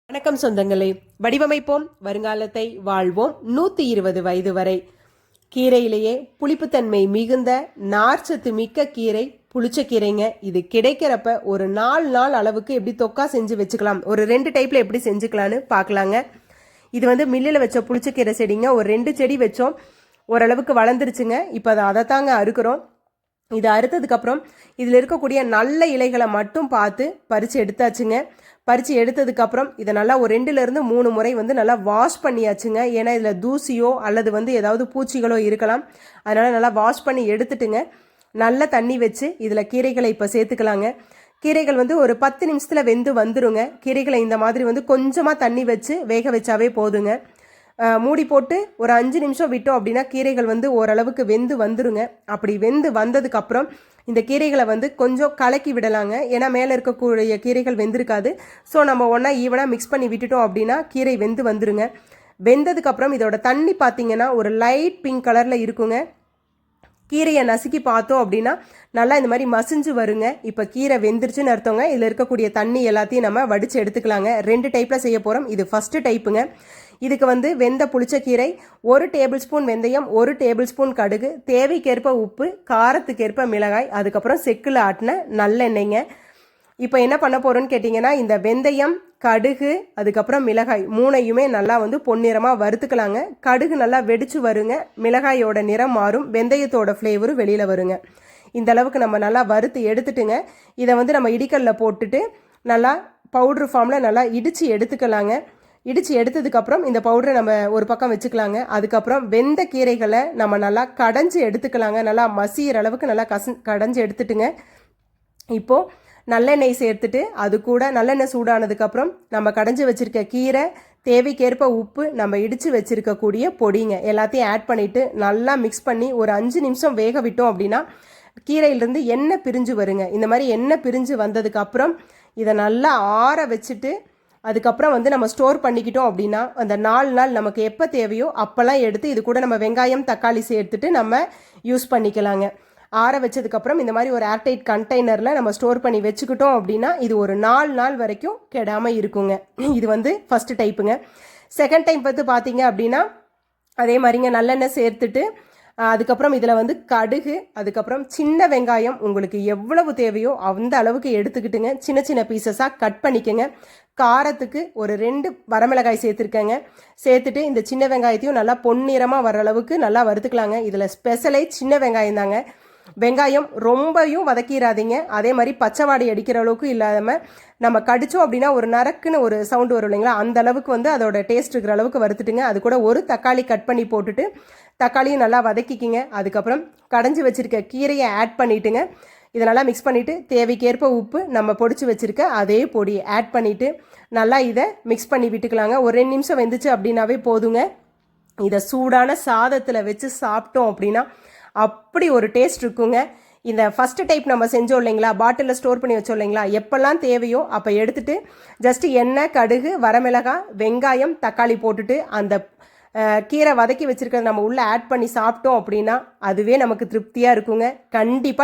வணக்கம் சொந்தங்களே, வடிவமைப்போம் வருங்காலத்தை வாழ்வோம். 120 வயது வரை. கீரையிலேயே புளிப்புத்தன்மை மிகுந்த நார்ச்சத்து மிக்க கீரை புளிச்சக்கீரைங்க. இது கிடைக்கிறப்ப ஒரு 4 நாள் அளவுக்கு எப்படி தொக்கா செஞ்சு வச்சுக்கலாம், ஒரு 2 டைப்ல எப்படி செஞ்சுக்கலான்னு பார்க்கலாங்க. இது வந்து மில்லில் வச்ச புளிச்சக்கீரை செடிங்க. ஒரு 2 செடி வச்சோம், ஓரளவுக்கு வளர்ந்துருச்சுங்க. இப்போ அதை தாங்க அறுக்கிறோம். இது அறுத்ததுக்கப்புறம் இதில் இருக்கக்கூடிய நல்ல இலைகளை மட்டும் பார்த்து பறித்து எடுத்தாச்சுங்க. பறித்து எடுத்ததுக்கப்புறம் இதை நல்லா ஒரு 2லேருந்து 3 முறை வந்து நல்லா வாஷ் பண்ணியாச்சுங்க. ஏன்னா இதில் தூசியோ அல்லது வந்து ஏதாவது பூச்சிகளோ இருக்கலாம். அதனால் நல்லா வாஷ் பண்ணி எடுத்துட்டுங்க, நல்ல தண்ணி வச்சு இதில் கீரைகளை இப்போ சேர்த்துக்கலாங்க. கீரைகள் வந்து ஒரு 10 நிமிஷத்தில் வெந்து வந்துருங்க. கீரைகளை இந்த மாதிரி வந்து கொஞ்சமாக தண்ணி வச்சு வேக வச்சாவே போதுங்க. மூடி போட்டு ஒரு 5 நிமிஷம் விட்டோம் அப்படின்னா கீரைகள் வந்து ஓரளவுக்கு வெந்து வந்துருங்க. அப்படி வெந்து வந்ததுக்கப்புறம் இந்த கீரைகளை வந்து கொஞ்சம் கலக்கி விடலாங்க. ஏன்னா மேலே இருக்கக்கூடிய கீரைகள் வெந்திருக்காது. ஸோ நம்ம ஒன்றா ஈவனாக மிக்ஸ் பண்ணி விட்டுட்டோம் அப்படின்னா கீரை வெந்து வந்துருங்க. வெந்ததுக்கப்புறம் இதோட தண்ணி பார்த்தீங்கன்னா ஒரு லைட் பிங்க் கலரில் இருக்குங்க. கீரையை நசுக்கி பார்த்தோம் அப்படின்னா நல்லா இந்த மாதிரி மசிஞ்சு வருங்க. இப்போ கீரை வெந்துருச்சுன்னு அர்த்தங்க. இதில் இருக்கக்கூடிய தண்ணி எல்லாத்தையும் நம்ம வடித்து எடுத்துக்கலாங்க. 2 டைப்பில் செய்ய போகிறோம். இது ஃபஸ்ட்டு டைப்புங்க. இதுக்கு வந்து வெந்த புளிச்சக்கீரை, 1 டேபிள் ஸ்பூன் வெந்தயம், 1 டேபிள் ஸ்பூன் கடுகு, தேவைக்கேற்ப உப்பு, காரத்துக்கேற்ப மிளகாய், அதுக்கப்புறம் செக்கில் ஆட்டின நல்லெண்ணெய்ங்க. இப்போ என்ன பண்ண போகிறோன்னு கேட்டிங்கன்னா, இந்த வெந்தயம், கடுகு, அதுக்கப்புறம் மிளகாய் 3யுமே நல்லா வந்து பொன்னிறமாக வறுத்துக்கலாங்க. கடுகு நல்லா வெடிச்சு வருங்க, மிளகாயோட நிறம் மாறும், வெந்தயத்தோட ஃப்ளேவரும் வெளியில் வருங்க. இந்த அளவுக்கு நம்ம நல்லா வறுத்து எடுத்துட்டுங்க, இதை வந்து நம்ம இடிக்கல்லில் போட்டுட்டு நல்லா பவுட்ரு ஃபார்மில் நல்லா இடித்து எடுத்துக்கலாங்க. இடித்து எடுத்ததுக்கப்புறம் இந்த பவுடரை நம்ம ஒரு பக்கம் வச்சுக்கலாங்க. அதுக்கப்புறம் வெந்த கீரைகளை நம்ம நல்லா கடைஞ்சி எடுத்துக்கலாங்க. நல்லா மசிகிற அளவுக்கு நல்லா கடைஞ்சி எடுத்துட்டுங்க. இப்போது நல்லெண்ணெய் சேர்த்துட்டு அது கூட நல்லெண்ணெய் சூடானதுக்கப்புறம் நம்ம கடைஞ்சி வச்சுருக்க கீரை, தேவைக்கேற்ப உப்பு, நம்ம இடித்து வச்சுருக்கக்கூடிய பொடிங்க எல்லாத்தையும் ஆட் பண்ணிவிட்டு நல்லா மிக்ஸ் பண்ணி ஒரு 5 நிமிஷம் வேக விட்டோம் அப்படின்னா கீரையிலேருந்து எண்ணெய் பிரிஞ்சு வருங்க. இந்த மாதிரி எண்ணெய் பிரிஞ்சு வந்ததுக்கப்புறம் இதை நல்லா ஆற வச்சுட்டு அதுக்கப்புறம் வந்து நம்ம ஸ்டோர் பண்ணிக்கிட்டோம் அப்படின்னா அந்த 4 நாள் நமக்கு எப்போ தேவையோ அப்போல்லாம் எடுத்து இது கூட நம்ம வெங்காயம், தக்காளி சேர்த்துட்டு நம்ம யூஸ் பண்ணிக்கலாங்க. ஆற வச்சதுக்கப்புறம் இந்த மாதிரி ஒரு ஏர்டைட் கண்டெய்னரில் நம்ம ஸ்டோர் பண்ணி வச்சுக்கிட்டோம் அப்படின்னா இது ஒரு 4 நாள் வரைக்கும் கெடாமல் இருக்குங்க. இது வந்து ஃபஸ்ட்டு டைப்புங்க. செகண்ட் டைப் வந்து பார்த்தீங்க அப்படின்னா அதே மாதிரிங்க நல்லெண்ணெய் சேர்த்துட்டு அதுக்கப்புறம் இதில் வந்து கடுகு, அதுக்கப்புறம் சின்ன வெங்காயம் உங்களுக்கு எவ்வளவு தேவையோ அந்த அளவுக்கு எடுத்துக்கிட்டுங்க சின்ன சின்ன பீசஸாக கட் பண்ணிக்கோங்க. காரத்துக்கு ஒரு 2 வரமிளகாய் சேர்த்துருக்கேங்க. சேர்த்துட்டு இந்த சின்ன வெங்காயத்தையும் நல்லா பொன்னிறமாக வர அளவுக்கு நல்லா வறுத்துக்கலாங்க. இதில் ஸ்பெஷலே சின்ன வெங்காயம் தாங்க. வெங்காயம் ரொம்பவும் வதக்கிடாதீங்க. அதே மாதிரி பச்சை வாடை அடிக்கிற அளவுக்கு இல்லாமல் நம்ம கடிச்சோம் அப்படின்னா ஒரு நரக்குன்னு ஒரு சவுண்டு வரும் இல்லைங்களா, அந்த அளவுக்கு வந்து அதோட டேஸ்ட் இருக்கிற அளவுக்கு வறுத்துட்டுங்க. அது கூட ஒரு தக்காளி கட் பண்ணி போட்டுட்டு தக்காளியும் நல்லா வதக்கிக்கிங்க. அதுக்கப்புறம் கடைஞ்சி வச்சுருக்க கீரையை ஆட் பண்ணிவிட்டுங்க. இதை நல்லா மிக்ஸ் பண்ணிவிட்டு தேவைக்கேற்ப உப்பு, நம்ம பொடிச்சு வச்சுருக்க அதே பொடியை ஆட் பண்ணிவிட்டு நல்லா இதை மிக்ஸ் பண்ணி விட்டுக்கலாங்க. ஒரு 2 நிமிஷம் வெந்துச்சு அப்படின்னாவே போதுங்க. இதை சூடான சாதத்தில் வச்சு சாப்பிட்டோம் அப்படின்னா அப்படி ஒரு டேஸ்ட் இருக்குங்க. இந்த ஃபஸ்ட்டு டைப் நம்ம செஞ்சோம் இல்லைங்களா, பாட்டிலில் ஸ்டோர் பண்ணி வச்சோம் இல்லைங்களா, எப்போல்லாம் தேவையோ அப்போ எடுத்துகிட்டு ஜஸ்ட்டு எண்ணெய், கடுகு, வரமிளகாய், வெங்காயம், தக்காளி போட்டுட்டு அந்த கீரை வதக்கி வச்சுருக்கிறத நம்ம உள்ளே ஆட் பண்ணி சாப்பிட்டோம் அப்படின்னா அதுவே நமக்கு திருப்தியாக இருக்குங்க. கண்டிப்பாக